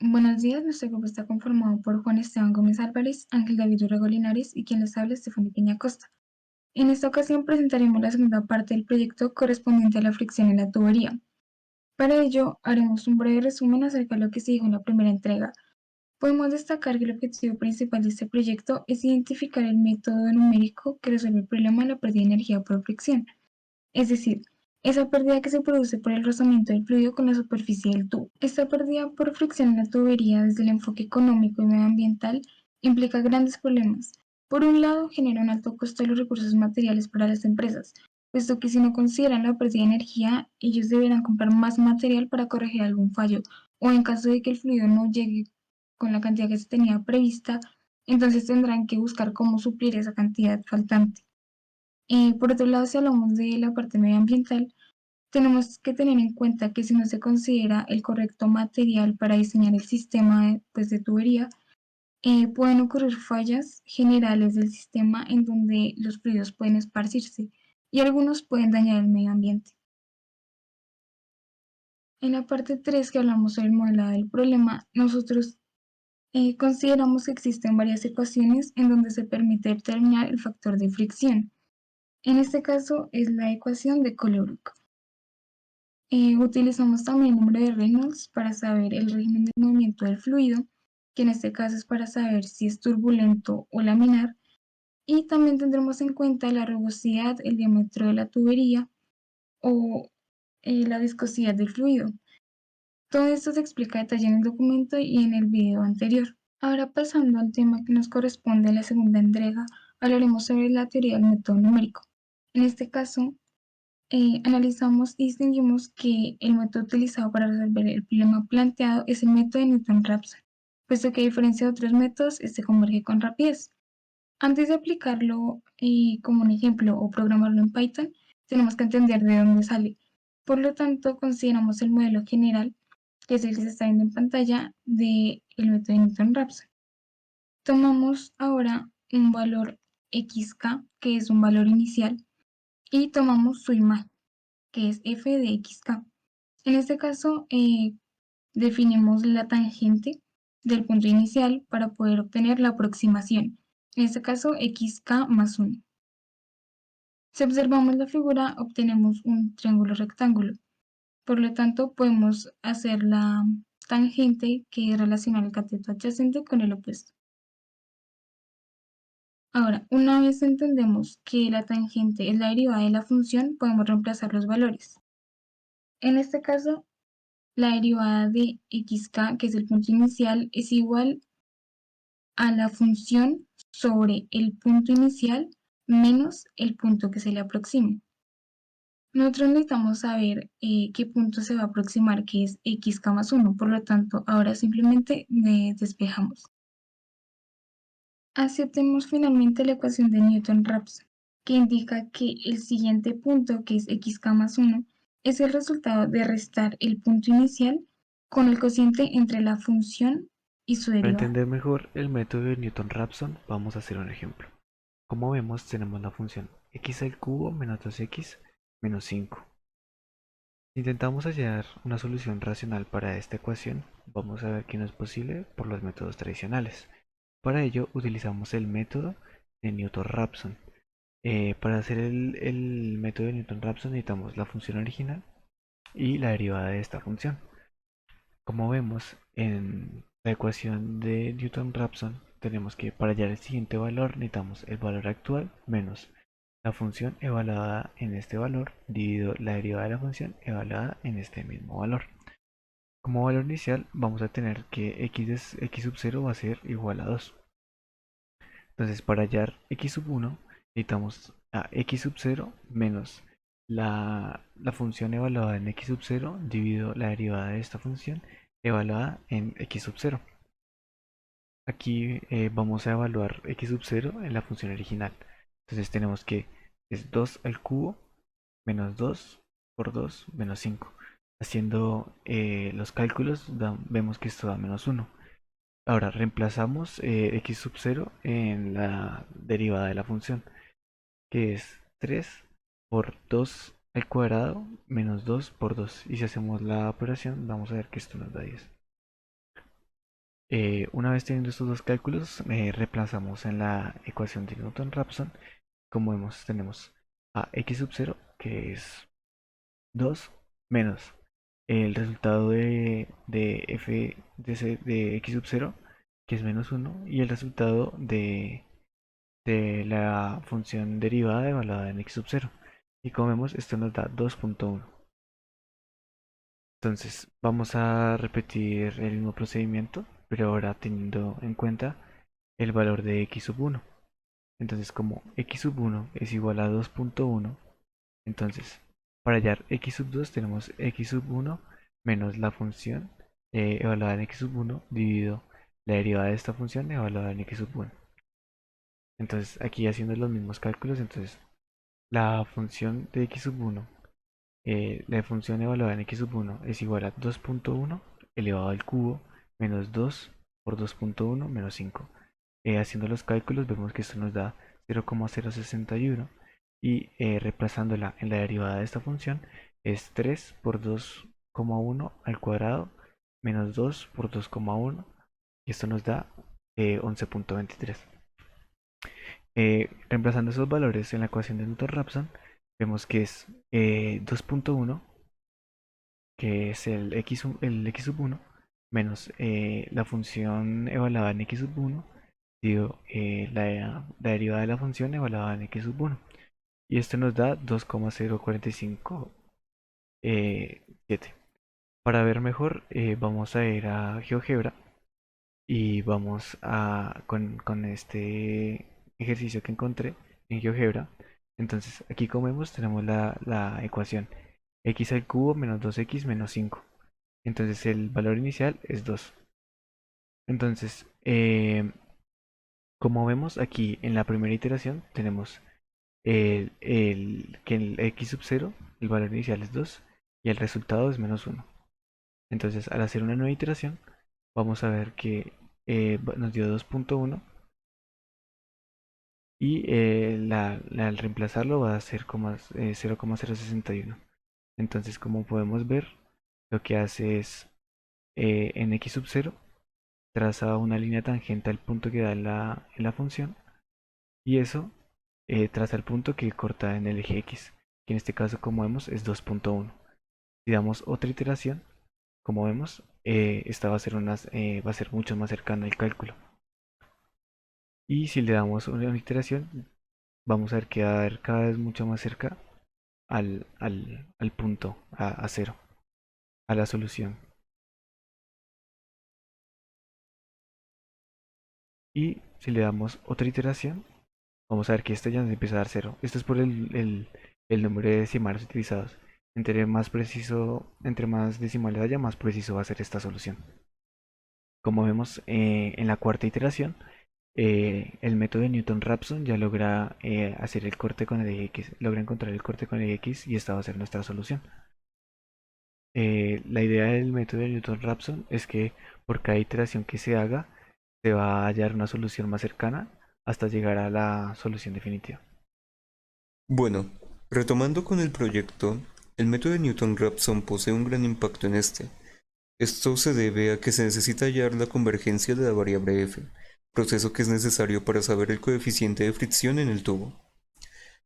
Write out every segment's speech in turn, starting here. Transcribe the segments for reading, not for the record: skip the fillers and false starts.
Buenos días, nuestro grupo está conformado por Juan Esteban Gómez Álvarez, Ángel David Urrego Linares y quien les habla, Estefanía Peña Costa. En esta ocasión presentaremos la segunda parte del proyecto correspondiente a la fricción en la tubería. Para ello, haremos un breve resumen acerca de lo que se dijo en la primera entrega. Podemos destacar que el objetivo principal de este proyecto es identificar el método numérico que resuelve el problema de la pérdida de energía por fricción, es decir, esa pérdida que se produce por el rozamiento del fluido con la superficie del tubo. Esta pérdida por fricción en la tubería desde el enfoque económico y medioambiental implica grandes problemas. Por un lado, genera un alto costo de los recursos materiales para las empresas, puesto que si no consideran la pérdida de energía, ellos deberán comprar más material para corregir algún fallo, o en caso de que el fluido no llegue con la cantidad que se tenía prevista, entonces tendrán que buscar cómo suplir esa cantidad faltante. Por otro lado, si hablamos de la parte medioambiental, tenemos que tener en cuenta que si no se considera el correcto material para diseñar el sistema de tubería, pueden ocurrir fallas generales del sistema en donde los fluidos pueden esparcirse y algunos pueden dañar el medio ambiente. En la parte 3 que hablamos sobre el modelado del problema, nosotros consideramos que existen varias ecuaciones en donde se permite determinar el factor de fricción. En este caso es la ecuación de Colebrook. Utilizamos también el número de Reynolds para saber el régimen de movimiento del fluido, que en este caso es para saber si es turbulento o laminar, y también tendremos en cuenta la rugosidad, el diámetro de la tubería o la viscosidad del fluido. Todo esto se explica a detalle en el documento y en el video anterior. Ahora pasando al tema que nos corresponde a la segunda entrega, hablaremos sobre la teoría del método numérico. En este caso, analizamos y distinguimos que el método utilizado para resolver el problema planteado es el método de Newton-Raphson, puesto que a diferencia de otros métodos, este converge con rapidez. Antes de aplicarlo como un ejemplo o programarlo en Python, tenemos que entender de dónde sale. Por lo tanto, consideramos el modelo general, que es el que se está viendo en pantalla, del método de Newton-Raphson. Tomamos ahora un valor xk, que es un valor inicial, y tomamos su imagen, que es f de xk. En este caso, definimos la tangente del punto inicial para poder obtener la aproximación, en este caso xk más 1. Si observamos la figura, obtenemos un triángulo rectángulo. Por lo tanto, podemos hacer la tangente que relaciona el cateto adyacente con el opuesto. Ahora, una vez entendemos que la tangente es la derivada de la función, podemos reemplazar los valores. En este caso, la derivada de xk, que es el punto inicial, es igual a la función sobre el punto inicial menos el punto que se le aproxime. Nosotros necesitamos saber qué punto se va a aproximar, que es xk más 1, por lo tanto, ahora simplemente despejamos. Así obtenemos finalmente la ecuación de Newton-Raphson, que indica que el siguiente punto, que es xk más 1, es el resultado de restar el punto inicial con el cociente entre la función y su Para derivada. entender mejor el método de Newton-Raphson, vamos a hacer un ejemplo. Como vemos, tenemos la función x al cubo menos 2x menos 5. Si intentamos hallar una solución racional para esta ecuación, vamos a ver que no es posible por los métodos tradicionales. Para ello, utilizamos el método de Newton-Raphson. Para hacer el método de Newton-Raphson necesitamos la función original y la derivada de esta función. Como vemos en la ecuación de Newton-Raphson, tenemos que para hallar el siguiente valor necesitamos el valor actual menos la función evaluada en este valor dividido la derivada de la función evaluada en este mismo valor. Como valor inicial vamos a tener que x sub 0 va a ser igual a 2. Entonces para hallar x sub 1 necesitamos a x sub 0 menos la función evaluada en x sub 0 dividido la derivada de esta función evaluada en x sub 0. Aquí vamos a evaluar x sub 0 en la función original. Entonces tenemos que es 2 al cubo menos 2 por 2 menos 5. Haciendo los cálculos vemos que esto da menos 1. Ahora reemplazamos x sub 0 en la derivada de la función, que es 3 por 2 al cuadrado menos 2 por 2. Y si hacemos la operación, vamos a ver que esto nos da 10. Una vez teniendo estos dos cálculos, reemplazamos en la ecuación de Newton-Raphson. Como vemos, tenemos a x sub 0, que es 2, menos el resultado de f de x sub 0, que es menos 1, y el resultado de la función derivada evaluada en x sub 0. Y como vemos, esto nos da 2.1. Entonces vamos a repetir el mismo procedimiento, pero ahora teniendo en cuenta el valor de x sub 1. Entonces como x sub 1 es igual a 2.1, entonces para hallar x sub 2 tenemos x sub 1 menos la función evaluada en x sub 1 dividido la derivada de esta función evaluada en x sub 1. Entonces aquí haciendo los mismos cálculos, entonces la función de x sub 1, la función evaluada en x sub 1 es igual a 2.1 elevado al cubo menos 2 por 2.1 menos 5. Haciendo los cálculos vemos que esto nos da 0,061 y reemplazándola en la derivada de esta función es 3 por 2,1 al cuadrado menos 2 por 2,1 y esto nos da 11.23. Reemplazando esos valores en la ecuación de Newton-Raphson vemos que es 2.1, que es el x sub 1 menos la función evaluada en x sub 1 digo, la derivada de la función evaluada en x sub 1. Y esto nos da 2,0457. Para ver mejor, vamos a ir a GeoGebra y vamos con este ejercicio que encontré en GeoGebra. Entonces, aquí como vemos, tenemos la ecuación x al cubo menos 2x menos 5. Entonces, el valor inicial es 2. Entonces, como vemos aquí en la primera iteración, tenemos que el x sub 0, el valor inicial es 2 y el resultado es menos 1. Entonces, al hacer una nueva iteración, vamos a ver que nos dio 2.1 y al reemplazarlo va a ser 0,061. Entonces, como podemos ver, lo que hace es en x sub 0 traza una línea tangente al punto que da en la función y eso traza el punto que corta en el eje X, que en este caso como vemos es 2.1. Si damos otra iteración, como vemos, esta va a ser mucho más cercana al cálculo. Y si le damos una iteración, vamos a ver que va a ir cada vez mucho más cerca al punto, a cero, a la solución. Y si le damos otra iteración, vamos a ver que esto ya nos empieza a dar cero. Esto es por el número de decimales utilizados. Entre más decimales haya, más preciso va a ser esta solución. Como vemos en la cuarta iteración, el método de Newton-Raphson ya logra hacer el corte con el eje X, logra encontrar el corte con el eje X y esta va a ser nuestra solución. La idea del método de Newton-Raphson es que por cada iteración que se haga, se va a hallar una solución más cercana hasta llegar a la solución definitiva. Bueno, retomando con el proyecto, el método de Newton-Raphson posee un gran impacto en este. Esto se debe a que se necesita hallar la convergencia de la variable f, proceso que es necesario para saber el coeficiente de fricción en el tubo.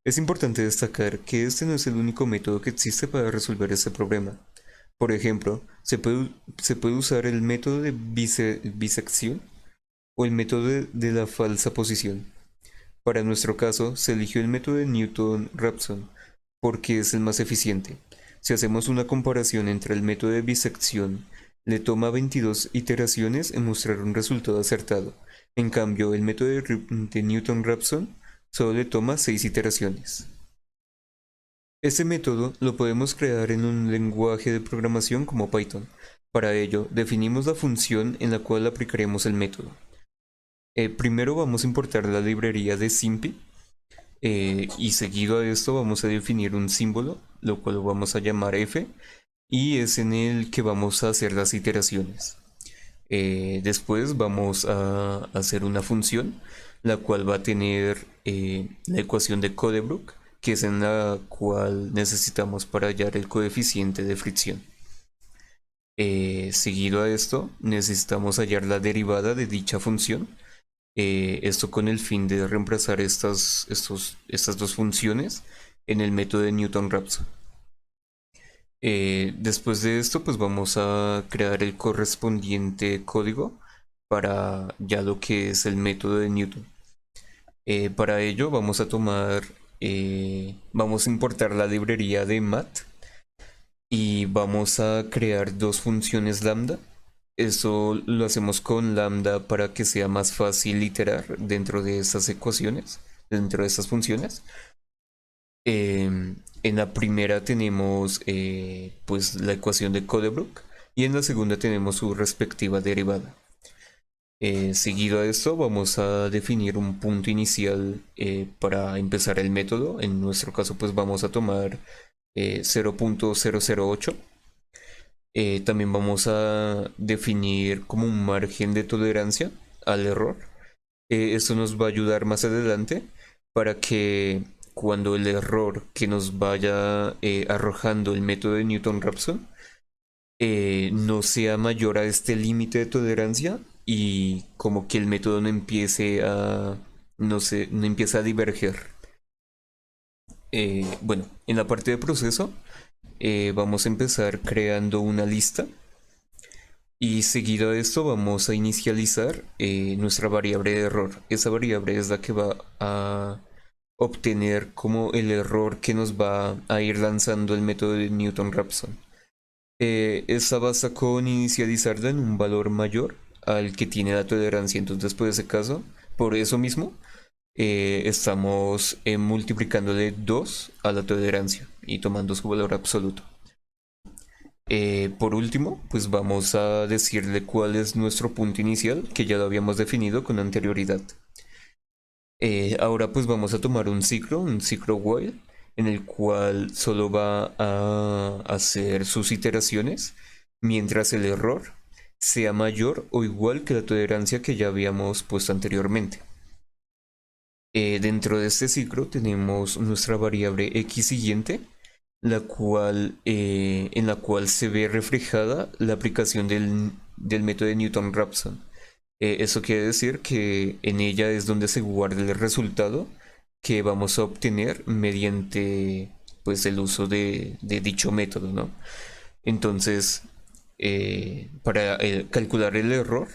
Es importante destacar que este no es el único método que existe para resolver este problema. Por ejemplo, se puede usar el método de bisección o el método de la falsa posición. Para nuestro caso, se eligió el método de Newton-Raphson porque es el más eficiente. Si hacemos una comparación entre el método de bisección, le toma 22 iteraciones en mostrar un resultado acertado. En cambio, el método de Newton-Raphson solo le toma 6 iteraciones. Este método lo podemos crear en un lenguaje de programación como Python. Para ello, definimos la función en la cual aplicaremos el método. Primero vamos a importar la librería de SIMPy y seguido a esto vamos a definir un símbolo, lo cual lo vamos a llamar f, y es en el que vamos a hacer las iteraciones. Después vamos a hacer una función, la cual va a tener la ecuación de Colebrook, que es en la cual necesitamos para hallar el coeficiente de fricción. Seguido a esto, necesitamos hallar la derivada de dicha función. Esto con el fin de reemplazar estas dos funciones en el método de Newton-Raphson. Después de esto, pues vamos a crear el correspondiente código para ya lo que es el método de Newton. Para ello vamos a vamos a importar la librería de math y vamos a crear dos funciones lambda. Eso lo hacemos con lambda para que sea más fácil iterar dentro de esas ecuaciones, dentro de estas funciones. En la primera tenemos pues la ecuación de Colebrook y en la segunda tenemos su respectiva derivada. Seguido a esto vamos a definir un punto inicial para empezar el método. En nuestro caso pues vamos a tomar 0.008. También vamos a definir como un margen de tolerancia al error. Esto nos va a ayudar más adelante para que cuando el error que nos vaya arrojando el método de Newton-Raphson no sea mayor a este límite de tolerancia y como que el método no empiece a no empieza a diverger. Bueno, en la parte de proceso vamos a empezar creando una lista y seguido a esto vamos a inicializar nuestra variable de error. Esa variable es la que va a obtener como el error que nos va a ir lanzando el método de Newton-Raphson. Esta basta con inicializarla en un valor mayor al que tiene la tolerancia. Entonces, por ese caso, por eso mismo, estamos multiplicándole 2 a la tolerancia y tomando su valor absoluto. Por último, pues vamos a decirle cuál es nuestro punto inicial, que ya lo habíamos definido con anterioridad. Ahora pues vamos a tomar un ciclo while, en el cual solo va a hacer sus iteraciones mientras el error sea mayor o igual que la tolerancia que ya habíamos puesto anteriormente. Dentro de este ciclo tenemos nuestra variable x siguiente, en la cual se ve reflejada la aplicación del método de Newton-Raphson. Eso quiere decir que en ella es donde se guarda el resultado que vamos a obtener mediante pues el uso de dicho método, ¿no? Entonces, para calcular el error,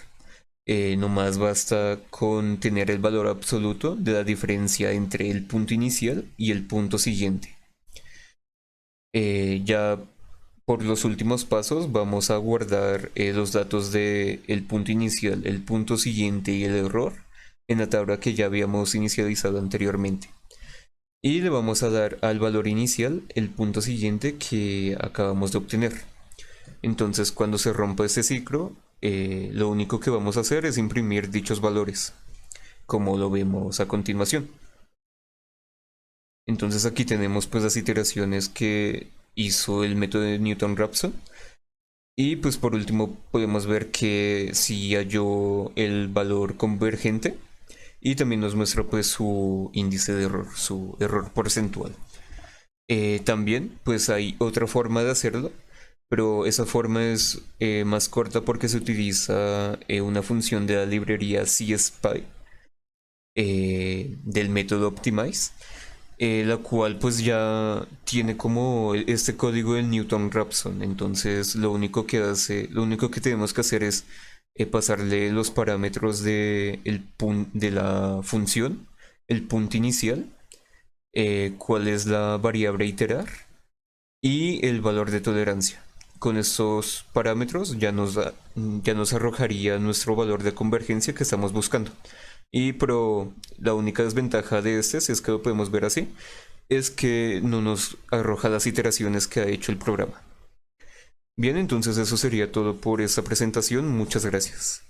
nomás basta con tener el valor absoluto de la diferencia entre el punto inicial y el punto siguiente. Ya por los últimos pasos vamos a guardar los datos de el punto inicial, el punto siguiente y el error en la tabla que ya habíamos inicializado anteriormente. Y le vamos a dar al valor inicial el punto siguiente que acabamos de obtener. Entonces cuando se rompa este ciclo, lo único que vamos a hacer es imprimir dichos valores, como lo vemos a continuación. Entonces aquí tenemos pues las iteraciones que hizo el método de Newton-Raphson. Y pues por último podemos ver que si halló el valor convergente y también nos muestra pues su índice de error, su error porcentual. También pues hay otra forma de hacerlo, pero esa forma es más corta porque se utiliza una función de la librería CSPy del método Optimize, la cual pues ya tiene como este código del Newton-Raphson. Entonces lo único que tenemos que hacer es pasarle los parámetros de la función, el punto inicial, cuál es la variable a iterar y el valor de tolerancia. Con estos parámetros ya nos arrojaría nuestro valor de convergencia que estamos buscando. Pero la única desventaja de este, si es que lo podemos ver así, es que no nos arroja las iteraciones que ha hecho el programa. Bien, entonces eso sería todo por esta presentación. Muchas gracias.